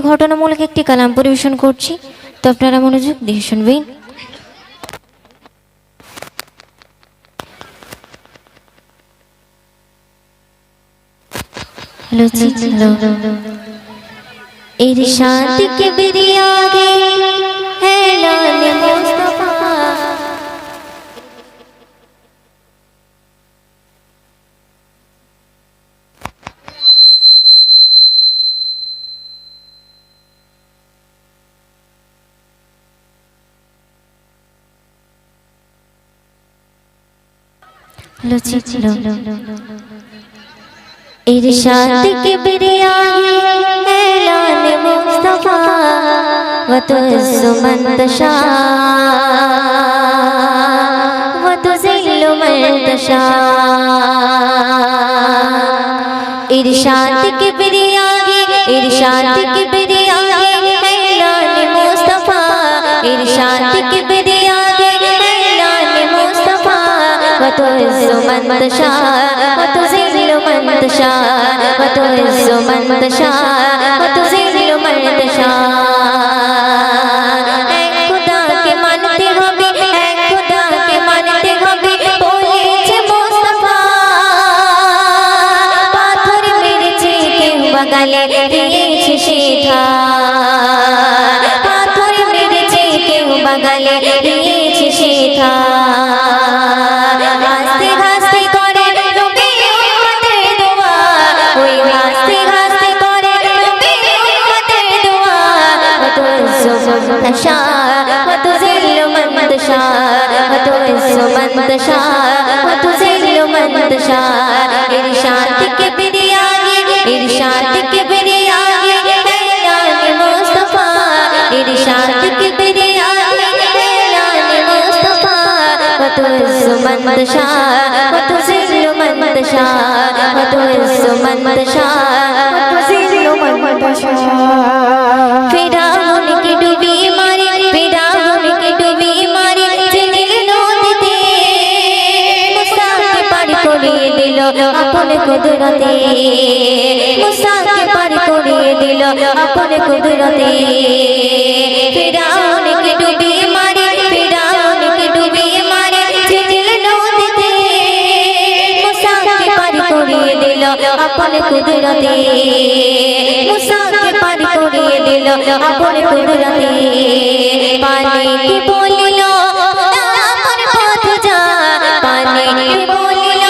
ঘটনামূলক একটি কালাম পরিবেশন করছি, তো আপনারা মনোযোগ দিয়ে শুনবেন। इरशाद के बिरिया गे है लाल मुस्तफा, इरशाद के बिरिया है लाल मुस्तफा, व तुज़्ज़ु मन तशा व तुज़िल्लु मन तशा। इरशाद के बिरिया इरशाद के बिरिया है लाल मुस्तफा, इरशाद के बिरिया है लाल मुस्तफा, व तुज़्ज़ु मन तशा व तुज़िल्लु मन तशा व तुज़्ज़ु मन तशा व तुज़िल्लु मन तशा। ऐ खुदा के मानते हबे, ऐ खुदा के मानते हबे, बोलेছে मुस्तफा। পাথর মেরেছে কেউ বাগালে দিয়েছে সেথা, পাথর মেরেছে কেউ বাগালে দিয়েছে সেথা। হাসতে হাসতে করে নবী উম্মতের দোয়া, ওই হাসতে হাসতে করে নবী উম্মতের দোয়া। তুয্যু মান তশা ওয়া তুযিল্লু মান তশা ওয়া তুয্যু মান তশা ওয়া তুযিল্লু মান তশা। ইরশাদ के बिरिया इरशाद के बिरिया है लाल मुस्तफा, इरशाद के बिरिया है लाल मुस्तफा, व तुज़्ज़ु मन तशा व तुज़िल्लु मन तशा व तुज़्ज़ु मन तशा व तुज़िल्लु मन तशा। फिरौन की डूबी मारी, फिरौन की डूबी मारी নীল নদীতে, মুসাকে পার করিয়ে দিল আপন কুদরতে, মুসাকে পার করিয়ে দিল আপন কুদরতে। ফিরৌন की डूबी मारी, फिरौन की डूबी मारी নীল নদীতে, মুসাকে পার করিয়ে দিল আপন কুদরতে, মুসাকে পার করিয়ে দিল আপন কুদরতে। পানি কি বলিল আমার পথ যা, পানি কি বলিল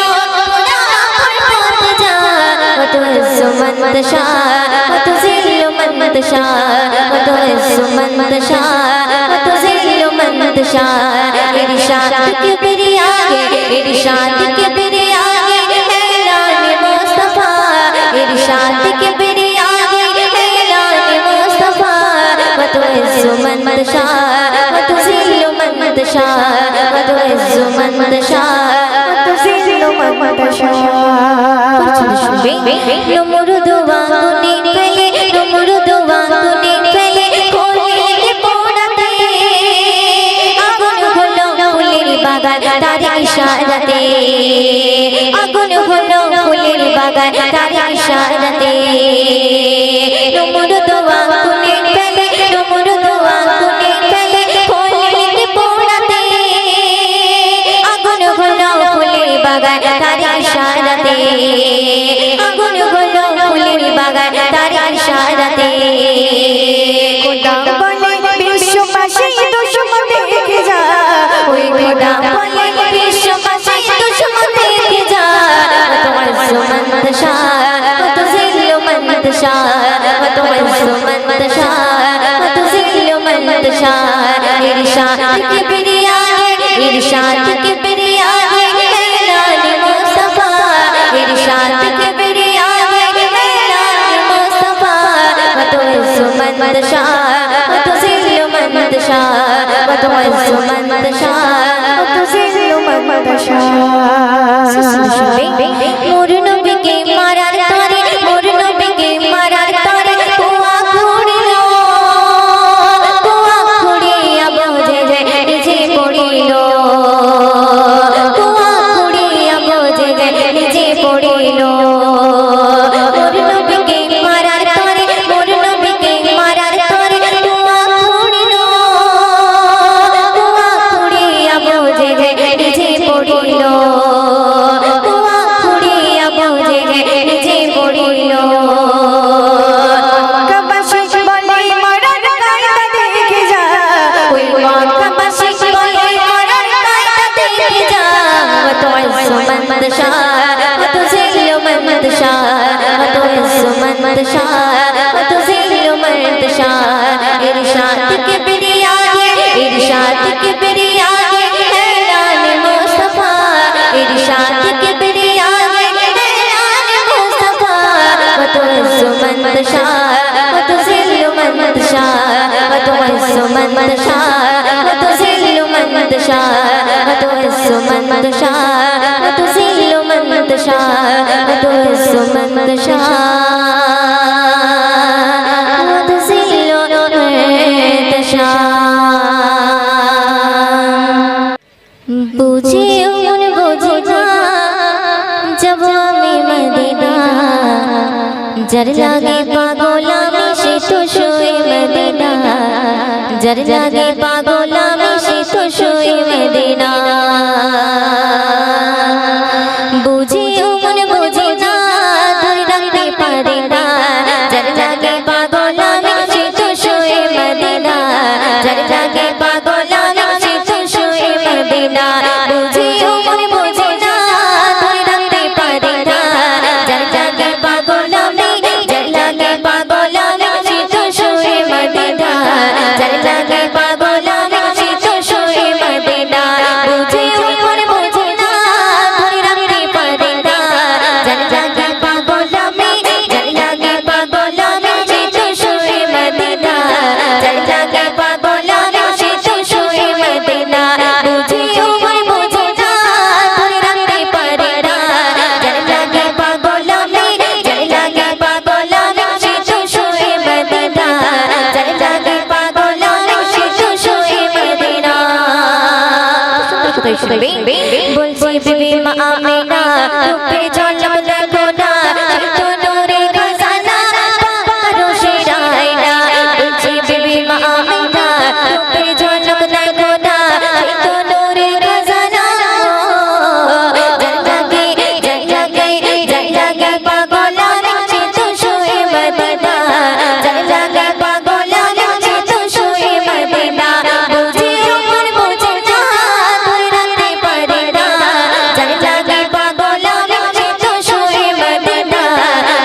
আমার পথ যা। व तुज़्ज़ु मन तशा व तुज़िल्लु मन तशा व तुज़्ज़ु मन तशा व तुज़िल्लु मन तशा। इरशाद के बिरिया इरशाद के बिरिया है लाल मुस्तफा, इरशाद के बिरिया है लाल मुस्तफा, व तुज़्ज़ु मन तशा व तुज़िल्लु मन तशा व तुज़्ज़ु मन तशा व तुज़िल्लु मन तशा। नमरुद वांगुनी फैले, नमरुद वांगुनी फैले खोले पोड़ाते, আগুন হলো ফুলের বাগান তার ইশারাতে, আগুন হলো ফুলের বাগান তার ইশারাতে। নমরুদ वांगुनी फैले, नमरुद वांगुनी फैले खोले पोड़ाते, আগুন হলো ফুলের বাগান তার ইশারাতে, আগুন হলো ফুলের বাগান তার ইশারাতে। খোদা বলে বিশ্ববাসী দুশমন দেখে যা, ওই খোদা বলে বিশ্ববাসী দুশমন দেখে যা। তুয্যু মান তশা ওয়া তুযিল্লু মান তশা ওয়া তুয্যু মান তশা ওয়া তুযিল্লু মান তশা। ইরশাদ के बिरिया इरशाद के बिरिया है लाल मुस्तफा, इरशाद के बिरिया है लाल मुस्तफा, व तुज़्ज़ु मन तशा व तुज़िल्लु मन तशा व तुज़्ज़ु मन तशा व तुज़िल्लु मन तशा। मोर नबी के मारार तारे, मोर नबी के मारार तारे कुआ खुड़िल, कुआ खुड़िया बोझे যায় নিচে পড়িল, কুয়া খুড়িয়া বোঝে যায় নিচে পড়িল। মোর নবীকে মারার তরে, মোর নবীকে من تشاء وتذل من تشاء وتعز من تشاء وتذل من تشاء وتعز من تشاء وتذل من تشاء বুঝিও মন বুঝিনা যাব আমি মদিনা যার লাগে পাগল আমি সে তো শুয়ে মদিনা যার লাগে পাগল আমি সে তো শুয়ে মদিনা বুঝিও মন বুঝিনা ধরে রাখতে পারি না যার লাগে পাগল আমি সে তো শুয়ে মদিনা যার লাগে পাগল আমি সে তো শুয়ে মদিনা বুঝিও মন বুঝিনা ধরে রাখতে পারি না যার লাগে পাগল আমি যার লাগে পাগল আমি সে তো শুয়ে মদিনা যার লাগে পাগল আমি সে তো শুয়ে মদিনা বুঝিও মন বুঝিনা ধরে রাখতে পারি না যার লাগে পাগল আমি যার লাগে পাগল আমি সে তো শুয়ে মদিনা যার লাগে পাগল আমি সে তো শুয়ে মদিনা বুঝিও মন বুঝিনা ধরে রাখতে পারি না যার লাগে পাগল আমি যার লাগে পাগল আমি সে তো শুয়ে মদিনা যার লাগে পাগল আমি সে তো শুয়ে মদিনা বলছি বিবি মা আমিনা রূপে ঝলক দেখো না তো নূরে খজানা পারো শিরায় না বলছি বিবি মা আমিনা রূপে ঝলক দেখো না তো নূরে খজানা যার লাগে পাগল আমি সে তো শুয়ে মদিনা যার লাগে পাগল আমি সে তো শুয়ে মদিনা বুঝিও মন বুঝিনা ধরে রাখতে পারি না যার লাগে পাগল আমি সে তো শুয়ে মদিনা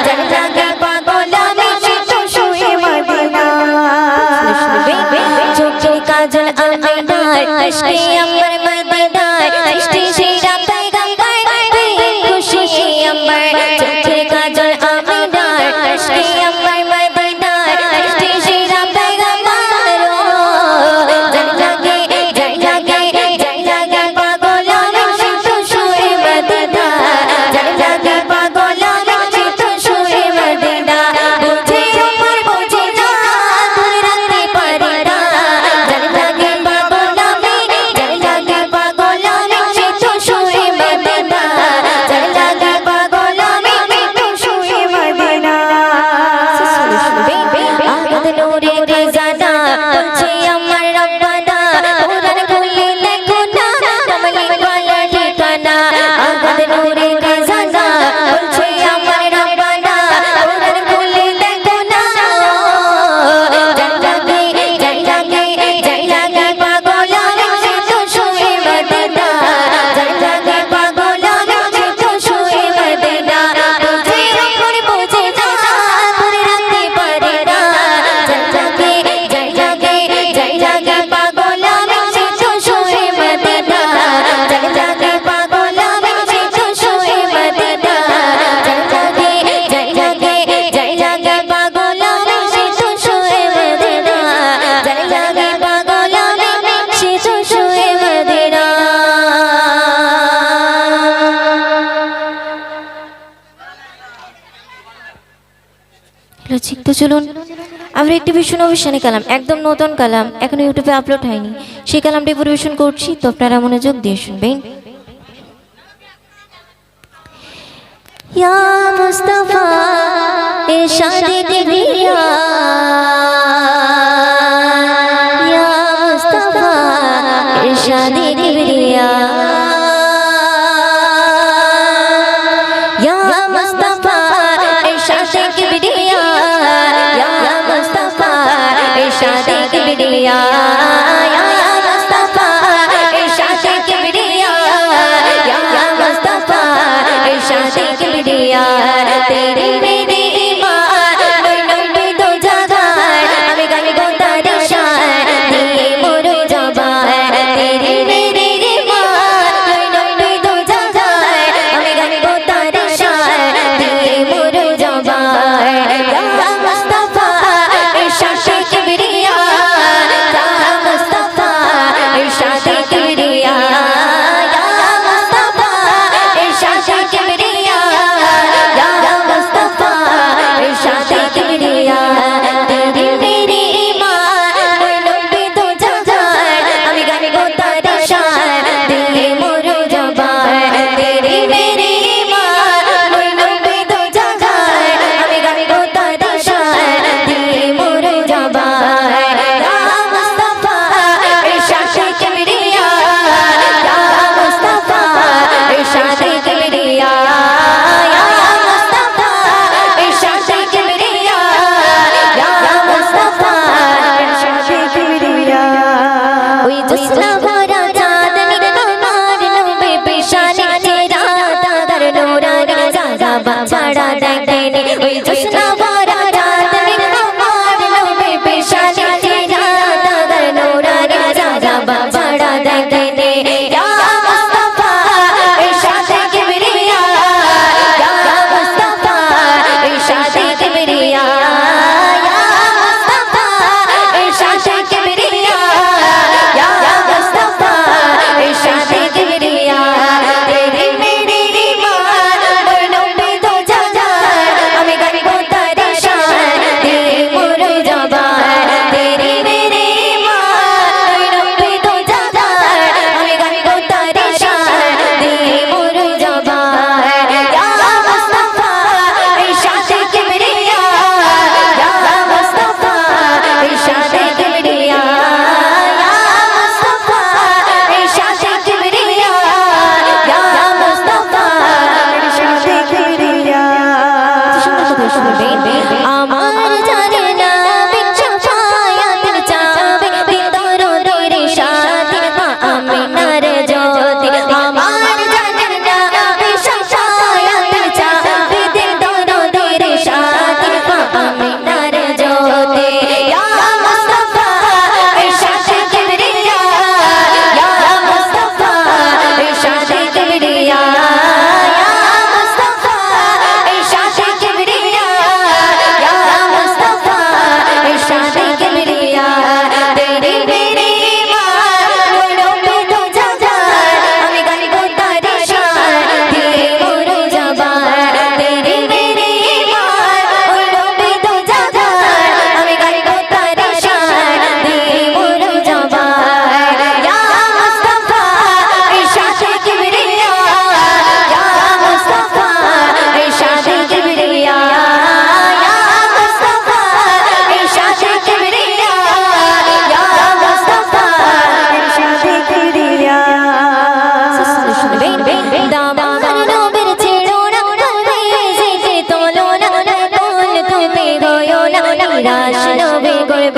যার লাগে পাগল আমি সে তো শুয়ে মদিনা চোখে কাজল আমিনার ইশকে আমার মদিনার সৃষ্টি সেরা পয়গম্বর খুশি আমার চোখে কাজল আমিনার ইশকে আমার মদিনার সৃষ্টি সেরা পয়গম্বর যার লাগে পাগল আমি সে তো শুয়ে মদিনা যার লাগে পাগল আমি সে তো শুয়ে মদিনা বুঝিও মন বুঝিনা ধরে রাখতে পারি না যার লাগে পাগল আমি যার লাগে পাগল আমি সে তো শুয়ে মদিনা যার লাগে পাগল আমি সে তো শুয়ে মদিনা আগত নূরে খজানা বলছে আমার রব্বানা কোরআন খুলে দেখো না কমলি ওয়ালা ঠিকানা আগত নূরে খজানা বলছে আমার রব্বানা কোরআন খুলে দেখো না যার লাগে পাগল আমি সে তো শুয়ে মদিনা যার লাগে পাগল আমি সে তো শুয়ে মদিনা বুঝিও মন বুঝিনা ধরে রাখতে পারি না যার লাগে পাগল আমি সে তো শুয়ে মদিনা যার লাগে পাগল আমি সে তো শুয়ে মদিনা যার লাগে পাগল আমি সে তো শুয়ে মদিনা যার লাগে পাগল আমি সে তো শুয়ে মদিনা ঠিক তো চলুন আমরা একটি ভীষণ অভিশানী কালাম একদম নতুন কালাম এখন ইউটিউবে আপলোড হয়নি সেই কালামটি পরিবেশন করছি তো আপনারা মনোযোগ দিয়ে শুনবেন ইয়া মুস্তাফা ইরশাদে কিবরিয়া ইয়া মুস্তাফা ইরশাদে কিবরিয়া ইয়া মুস্তাফা ইরশাদে কিবরিয়া ইয়া মুস্তাফা ইরশাদে কিবরিয়া ইয়া মুস্তাফা ইরশাদে কিবরিয়া ইয়া মুস্তাফা इरशादे किबरिया तेरे मेरे ईमान नबी दो जगह हमें गाने को तारी शान दिए मोरो जबान तेरे मेरे ईमान नबी दो जगह हमें गाने को तारी शान दिए मोरो जबान या मुस्तफा इरशादे किबरिया या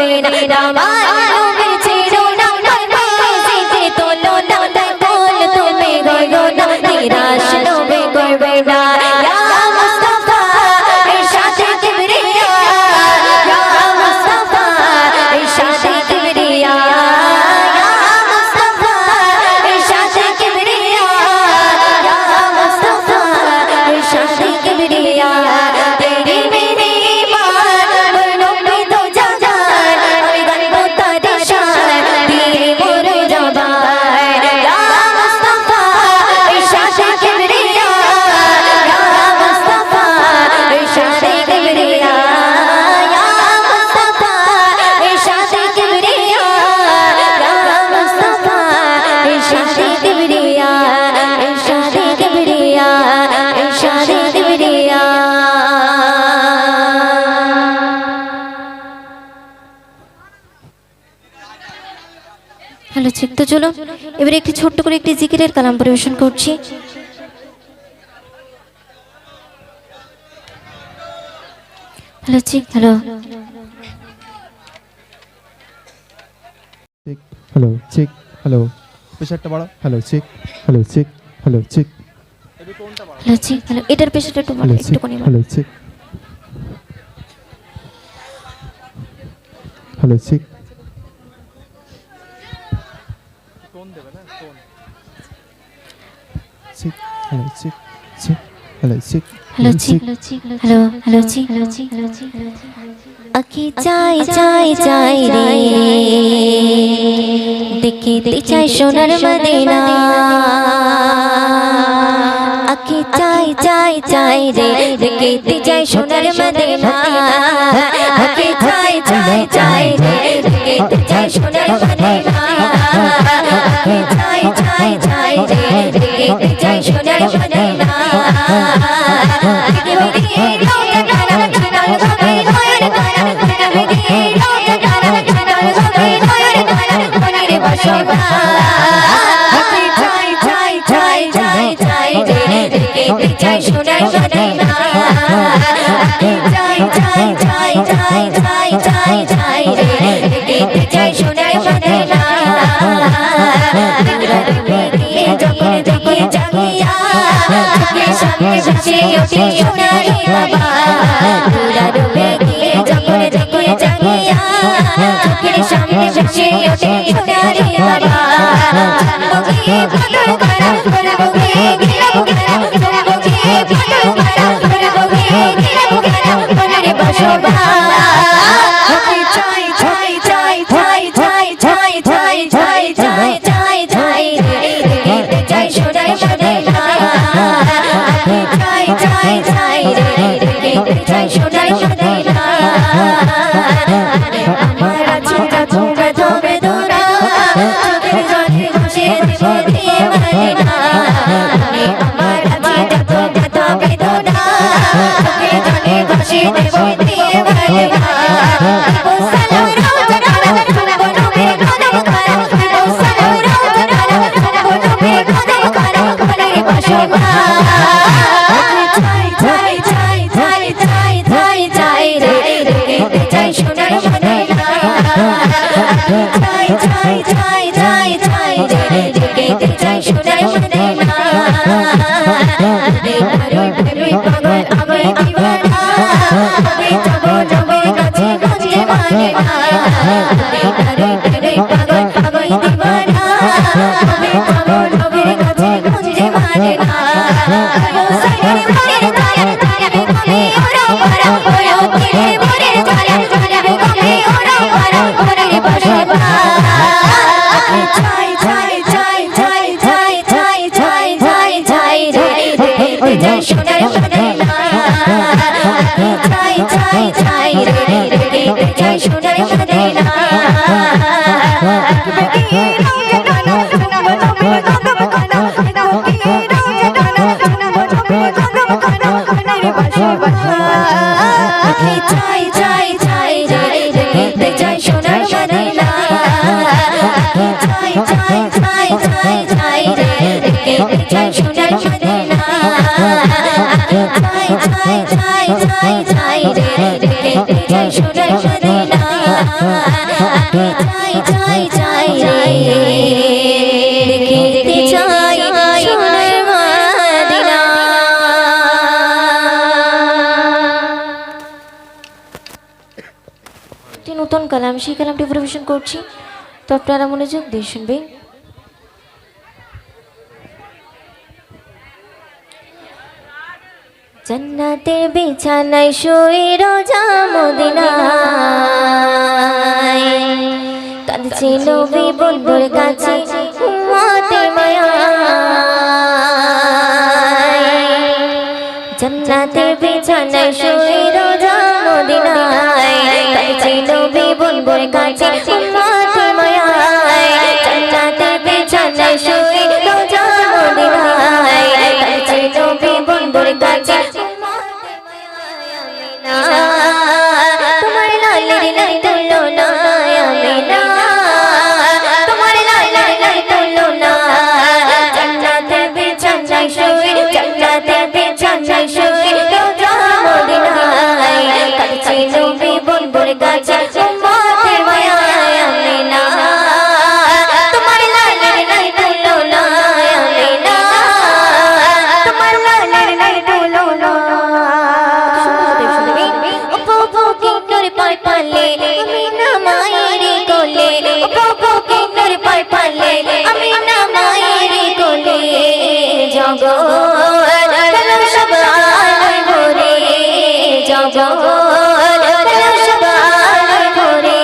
করবে না আমার নবীর চিরনা সিজে তোলো না কোল তুমি গয়ো না নিরাশ নবী করবে না ইয়া মুস্তাফা ইরশাদে কিবরিয়া ইয়া মুস্তাফা ইরশাদে কিবরিয়া ইয়া মুস্তাফা ইরশাদে কিবরিয়া ইয়া মুস্তাফা ইরশাদে কিবরিয়া तेरी मेरी ईमान दोनों में दो जहान और गंगो तारी शान तेरी मोर जबान या मुस्तफा इरशाद किबरिया या मुस्तफा इरशाद किबरिया या मुस्तफा इरशाद किबरिया या मुस्तफा इरशाद किबरिया इरशाद किबरिया इरशाद किबरिया হ্যালো ঠিক তো চলো এবারে একটি ছোট্ট করে একটি জিকিরের কালাম পরিবেশন করছি হ্যালো ঠিক hello check hello check hello প্রেশারটা বাড়াও hello check hello check hello check hello ঠিক হ্যালো এটার পেশাটা একটু হ্যালো চেক একটুখানি hello check hello check check hello check check hello check hello ঠিক হ্যালো হ্যালো ঠিক আকি চাই চাই চাই রে দেখিতে চাই সোনার মদিনা আকি চাই চাই চাই রে দেখিতে চাই সোনার মদিনা আকি চাই চাই চাই রে দেখিতে চাই সোনার মদিনা আকি চাই চাই চাই রে দেখিতে চাই সোনার Medina Jai Jai Jai Jai চাই চাই চাই দেখতে চাই সোনার মদিনা। একটি নতুন কালাম, সেই কালামটি পরিবেশন করছি, তো আপনারা মনোযোগ দিয়ে শুনবেন। জান্নাতের বিছানায় শুয়ে রোজা মদিনায় কাঁদছে নবী বন্ধুর কাছে উম্মতের মায়ায়। জান্নাতের বিছানায় শুয়ে রোজা মদিনায় কাঁদছে নবী বন্ধুর কাছে উম্মতের মায়ায়। জান্নাতের বিছানায় শুয়ে রোজা মদিনায় কাঁদছে নবী বন্ধুর কাছে তোমার লালের নাই তুলনা আমিনা, তোমার লালের নাই তুলনা। জান্নাতের বিছানায় শুয়ে, জান্নাতের বিছানায় শুয়ে রোজা মদিনায় কাঁদছে নবী বন্ধুর কাছে উম্মতের মায়ায় আমিনা। তোমার লালের নাই তুলনা আমিনা, তোমার লালের নাই তুলনা। আমিনা মায়ের কোলে, কিন্নর পায় পালে আমিনা মায়ের কোলে। জগৎ গেল সব আলোয় ভরে, জগৎ গেল সব আলোয় ভরে।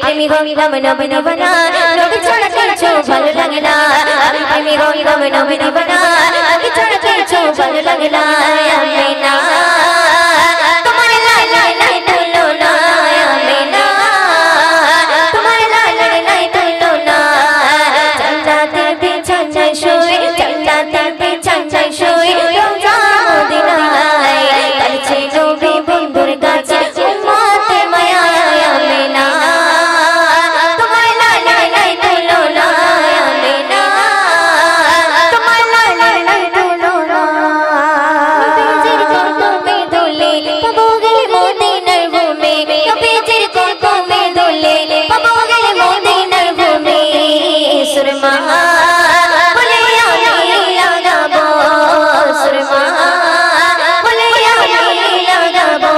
আমি প্রেমী গম নবী দিবানা, নবী ছাড়া কিছু ভালো লাগে না। আমি প্রেমী গম নবী দিবানা, নবী ছাড়া কিছু ভালো লাগে না। আমিনা তোমার লালের নাই তুলনা আমিনা, তোমার লালের নাই তুলনা। জান্নাতের বিছানায় শুয়ে, জান্নাতের বিছানায় শুয়ে রোজা মদিনায় কাঁদছে নবী বন্ধুর কাছে উম্মতের মায়ায় আমিনা। তোমার লালের নাই তুলনা আমিনা, তোমার লালের নাই তুলনা। নবীজির কদমে দোলে পাবো গেলে মদিনার ভূমে, নবীজির কদমে দোলে পাবো গেলে মদিনার ভূমে। সুরমা বলে আমি লাগাবো, সুরমা বলে আমি লাগাবো।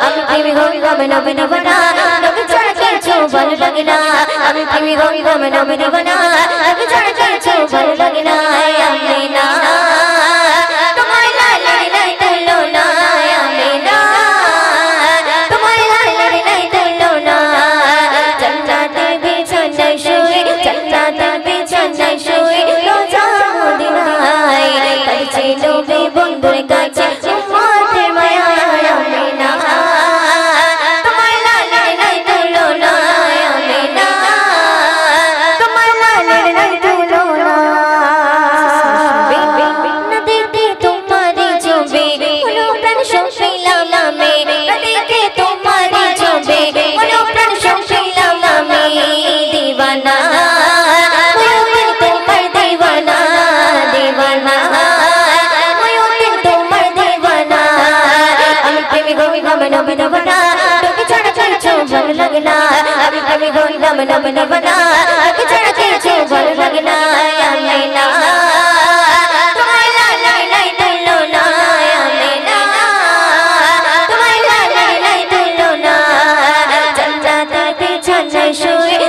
আমি প্রেমী গম নবী দিবানা, নবী ছাড়া কিছু ভালো লাগে না। আমি প্রেমী গম নবী দিবানা, নবী ছাড়া কিছু ভালো লাগে না। আমিনা তোমার লালের নাই তুলনা আমিনা, তোমার লালের নাই তুলনা। জান্নাতের বিছানায় শুয়ে, জান্নাতের বিছানায় শুয়ে রোজা মদিনায় কাঁদছে নবী বন্ধুর কাছে উম্মতের মায়ায় আমিনা। তোমার লালের নাই তুলনা আমিনা, তোমার লালের নাই তুলনা। না দেখতে তোমারই ছবি কোনো প্রাণ সফিলাম আমি, না দেখতে তোমারই ছবি কোনো প্রাণ সফিলাম আমি। দিবানা ময়ূর তোমার দিবানা, দিবানা ময়ূর তোমার দিবানা। আমি প্রেমী গম নবী দিবানা, নবী ছাড়া কিছু ভালো লাগে না। আমি প্রেমী গম নবী দিবানা, নবী ছাড়া কিছু ভালো লাগে না। আমিনা তোমার লালের নাই তুলনা আমিনা, তোমার লালের নাই তুলনা। জান্নাতের বিছানায় শুয়ে,